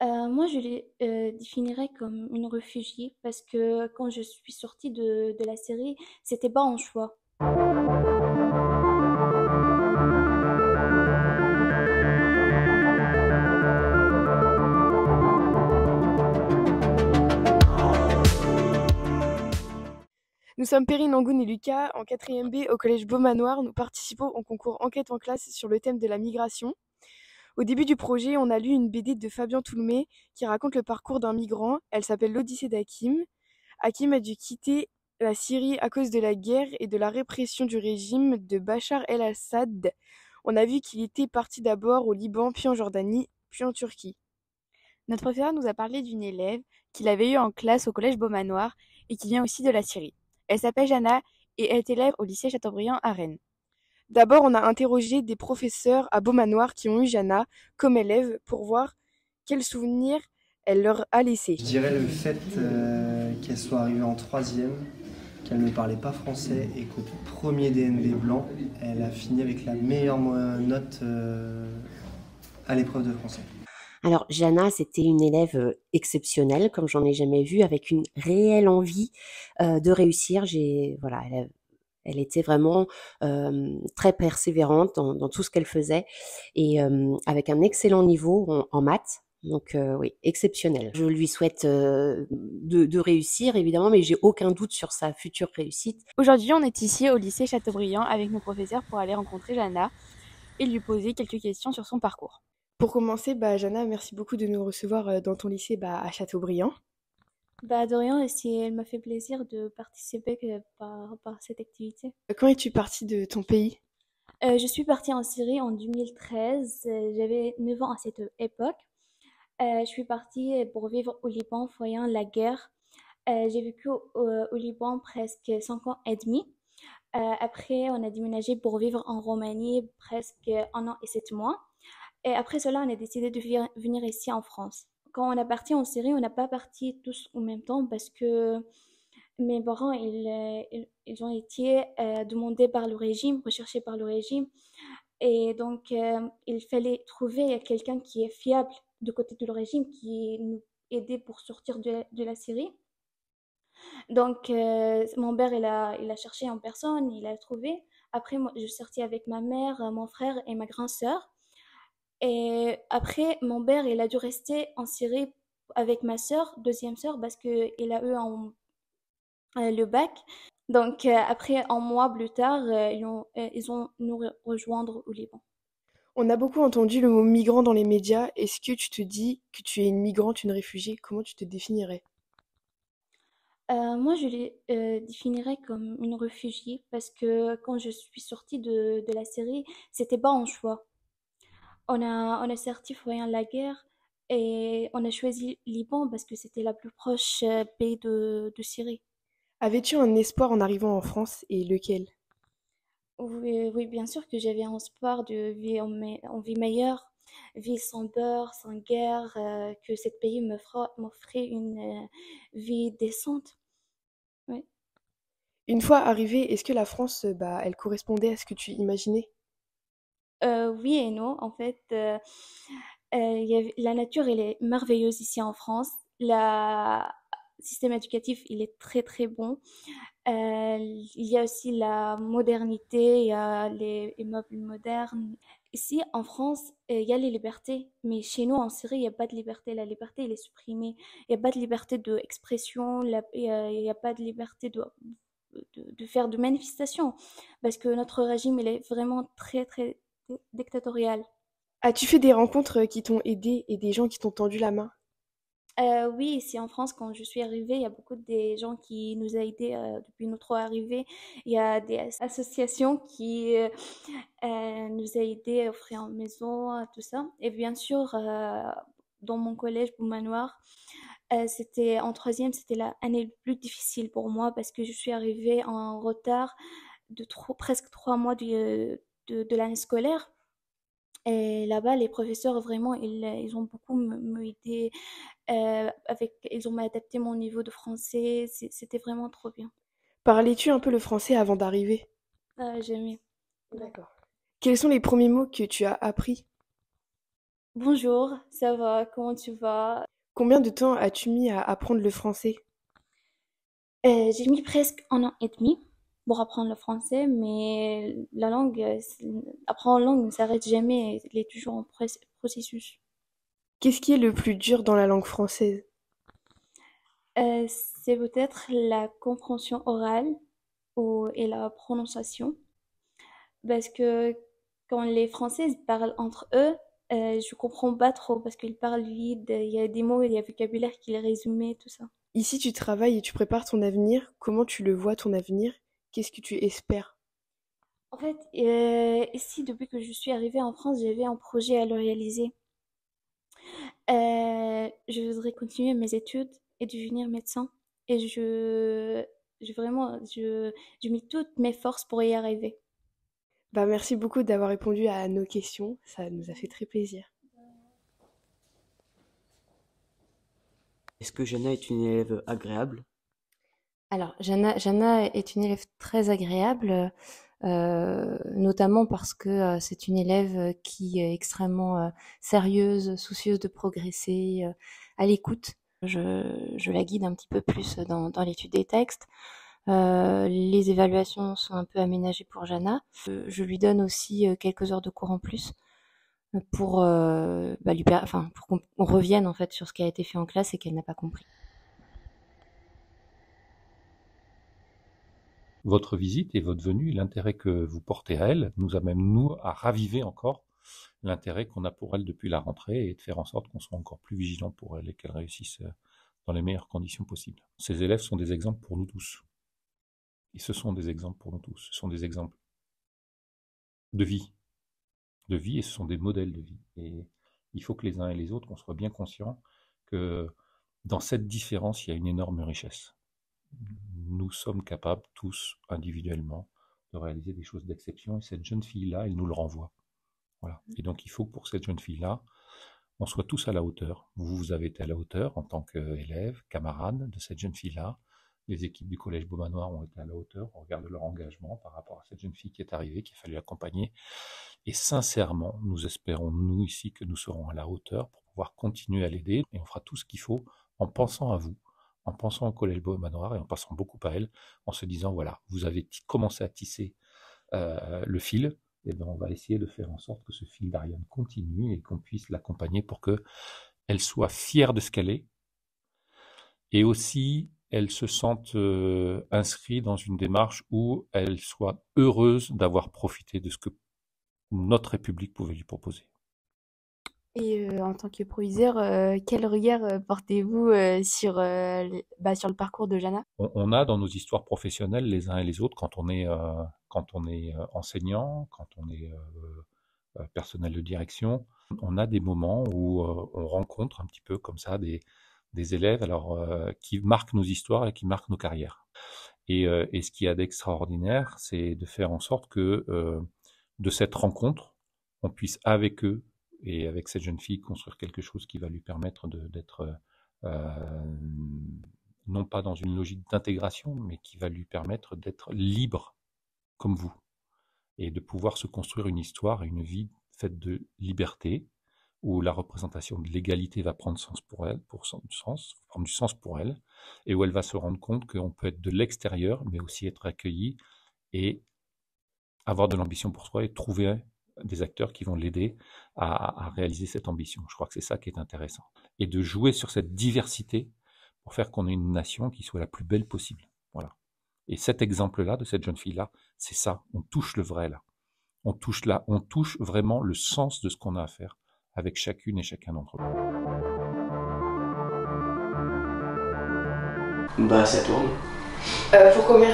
Moi, je les définirais comme une réfugiée parce que quand je suis sortie de la série, c'était pas un choix. Nous sommes Perrine, Angoune et Lucas en 4e B au collège Beaumanoir. Nous participons au concours Enquête en classe sur le thème de la migration. Au début du projet, on a lu une BD de Fabien Toulmé qui raconte le parcours d'un migrant. Elle s'appelle L'Odyssée d'Hakim. Hakim a dû quitter la Syrie à cause de la guerre et de la répression du régime de Bachar el-Assad. On a vu qu'il était parti d'abord au Liban, puis en Jordanie, puis en Turquie. Notre professeur nous a parlé d'une élève qu'il avait eue en classe au collège Beaumanoir et qui vient aussi de la Syrie. Elle s'appelle Jana et est élève au lycée Chateaubriand à Rennes. D'abord, on a interrogé des professeurs à Beaumanoir qui ont eu Jana comme élève pour voir quels souvenirs elle leur a laissés. Je dirais le fait qu'elle soit arrivée en troisième, qu'elle ne parlait pas français et qu'au premier DNB blanc, elle a fini avec la meilleure note à l'épreuve de français. Alors, Jana, c'était une élève exceptionnelle, comme j'en ai jamais vu, avec une réelle envie de réussir. Voilà, elle était vraiment très persévérante dans tout ce qu'elle faisait et avec un excellent niveau en maths. Donc oui, exceptionnel. Je lui souhaite de réussir, évidemment, mais j'ai aucun doute sur sa future réussite. Aujourd'hui, on est ici au lycée Chateaubriand avec nos professeurs pour aller rencontrer Jana et lui poser quelques questions sur son parcours. Pour commencer, Jana, merci beaucoup de nous recevoir dans ton lycée à Chateaubriand. Bah, de rien, et elle m'a fait plaisir de participer par cette activité. Quand es-tu partie de ton pays? Je suis partie en Syrie en 2013. J'avais 9 ans à cette époque. Je suis partie pour vivre au Liban, voyant la guerre. J'ai vécu au Liban presque 5 ans et demi. Après, on a déménagé pour vivre en Roumanie presque 1 an et 7 mois. Et après cela, on a décidé de venir ici en France. Quand on a parti en Syrie, on n'a pas parti tous en même temps parce que mes parents, ils ont été demandés par le régime, recherchés par le régime. Et donc, il fallait trouver quelqu'un qui est fiable de côté de le régime, qui nous aidait pour sortir de la Syrie. Donc, mon père, il a cherché en personne, il a trouvé. Après, moi, je suis sortie avec ma mère, mon frère et ma grande sœur. Et après, mon père, il a dû rester en Syrie avec ma sœur, deuxième sœur, parce qu'il a eu le bac. Donc, après, un mois plus tard, ils ont nous rejoindre au Liban. On a beaucoup entendu le mot migrant dans les médias. Est-ce que tu te dis que tu es une migrante, une réfugiée? Comment tu te définirais? Moi, je les définirais comme une réfugiée parce que quand je suis sortie de la série, c'était pas un choix. On a certif voyant la guerre et on a choisi Liban parce que c'était la plus proche pays de Syrie. Avais-tu un espoir en arrivant en France et lequel? Oui, oui, bien sûr que j'avais un espoir de vie en vie meilleure, vie sans peur, sans guerre, que ce pays m'offrait une vie décente. Oui. Une fois arrivée, est-ce que la France, elle correspondait à ce que tu imaginais? Oui et non, en fait, la nature, elle est merveilleuse ici en France. Le système éducatif, il est très très bon. Il y a aussi la modernité, il y a les immeubles modernes. Ici, en France, il y a les libertés, mais chez nous, en Syrie, il n'y a pas de liberté. La liberté, elle est supprimée. Il n'y a pas de liberté d'expression, il y a pas de liberté de faire de manifestations, parce que notre régime, il est vraiment très, très dictatorial. As-tu fait des rencontres qui t'ont aidé et des gens qui t'ont tendu la main? Oui, ici en France, quand je suis arrivée, il y a beaucoup de gens qui nous ont aidés depuis notre arrivée. Il y a des associations qui nous ont aidés à offrir une maison, tout ça. Et bien sûr, dans mon collège Boumanoir, c'était en troisième, c'était l'année la plus difficile pour moi parce que je suis arrivée en retard de presque 3 mois de l'année scolaire. Et là-bas, les professeurs, vraiment, ils ont beaucoup m'aidé. Ils ont adapté mon niveau de français. C'était vraiment trop bien. Parlais-tu un peu le français avant d'arriver? J'aimais. D'accord. Quels sont les premiers mots que tu as appris? Bonjour, ça va, comment tu vas? Combien de temps as-tu mis à apprendre le français? J'ai mis presque 1 an et demi pour apprendre le français, mais la langue, apprendre la langue ne s'arrête jamais, il est toujours en processus. Qu'est-ce qui est le plus dur dans la langue française? C'est peut-être la compréhension orale et la prononciation, parce que quand les Français parlent entre eux, je comprends pas trop parce qu'ils parlent vite, il y a des mots, il y a un vocabulaire qui est résumé, tout ça. Ici, tu travailles et tu prépares ton avenir. Comment tu le vois, ton avenir? Qu'est-ce que tu espères? En fait, ici, depuis que je suis arrivée en France, j'avais un projet à le réaliser. Je voudrais continuer mes études et devenir médecin. Et je mets toutes mes forces pour y arriver. Bah, merci beaucoup d'avoir répondu à nos questions. Ça nous a fait très plaisir. Est-ce que Jana est une élève agréable? Alors, Jana est une élève très agréable, notamment parce que c'est une élève qui est extrêmement sérieuse, soucieuse de progresser, à l'écoute. Je la guide un petit peu plus dans l'étude des textes. Les évaluations sont un peu aménagées pour Jana. Je lui donne aussi quelques heures de cours en plus pour, pour qu'on revienne en fait sur ce qui a été fait en classe et qu'elle n'a pas compris. Votre visite et votre venue, l'intérêt que vous portez à elle, nous amène, nous, à raviver encore l'intérêt qu'on a pour elle depuis la rentrée et de faire en sorte qu'on soit encore plus vigilant pour elle et qu'elle réussisse dans les meilleures conditions possibles. Ces élèves sont des exemples pour nous tous. Et ce sont des exemples pour nous tous. Ce sont des exemples de vie. De vie, et ce sont des modèles de vie. Et il faut que les uns et les autres, on soit bien conscients que dans cette différence, il y a une énorme richesse. Nous sommes capables, tous, individuellement, de réaliser des choses d'exception. Et cette jeune fille-là, elle nous le renvoie. Voilà. Et donc, il faut que pour cette jeune fille-là, on soit tous à la hauteur. Vous avez été à la hauteur en tant qu'élève, camarade de cette jeune fille-là. Les équipes du Collège Beaumanoir ont été à la hauteur au regard de leur engagement par rapport à cette jeune fille qui est arrivée, qu'il a fallu accompagner. Et sincèrement, nous espérons, nous ici, que nous serons à la hauteur pour pouvoir continuer à l'aider. Et on fera tout ce qu'il faut en pensant à vous, en pensant au Collège Beaumanoir et en pensant beaucoup à elle, en se disant, voilà, vous avez commencé à tisser le fil, et bien on va essayer de faire en sorte que ce fil d'Ariane continue et qu'on puisse l'accompagner pour qu'elle soit fière de ce qu'elle est et aussi elle se sente inscrite dans une démarche où elle soit heureuse d'avoir profité de ce que notre République pouvait lui proposer. Et en tant que proviseur, quel regard portez-vous sur le parcours de Jana? On a dans nos histoires professionnelles les uns et les autres, quand on est enseignant, quand on est personnel de direction, on a des moments où on rencontre un petit peu comme ça des élèves alors, qui marquent nos histoires et qui marquent nos carrières. Et ce qu'il y a d'extraordinaire, c'est de faire en sorte que de cette rencontre, on puisse avec eux et avec cette jeune fille construire quelque chose qui va lui permettre d'être non pas dans une logique d'intégration, mais qui va lui permettre d'être libre comme vous et de pouvoir se construire une histoire et une vie faite de liberté, où la représentation de l'égalité va prendre sens pour elle, prendre du sens pour elle, et où elle va se rendre compte qu'on peut être de l'extérieur, mais aussi être accueilli et avoir de l'ambition pour soi et trouver des acteurs qui vont l'aider à réaliser cette ambition. Je crois que c'est ça qui est intéressant. Et de jouer sur cette diversité pour faire qu'on ait une nation qui soit la plus belle possible. Voilà. Et cet exemple-là, de cette jeune fille-là, c'est ça. On touche le vrai là. On touche vraiment le sens de ce qu'on a à faire avec chacune et chacun d'entre nous. Bah ça tourne. Pour combien?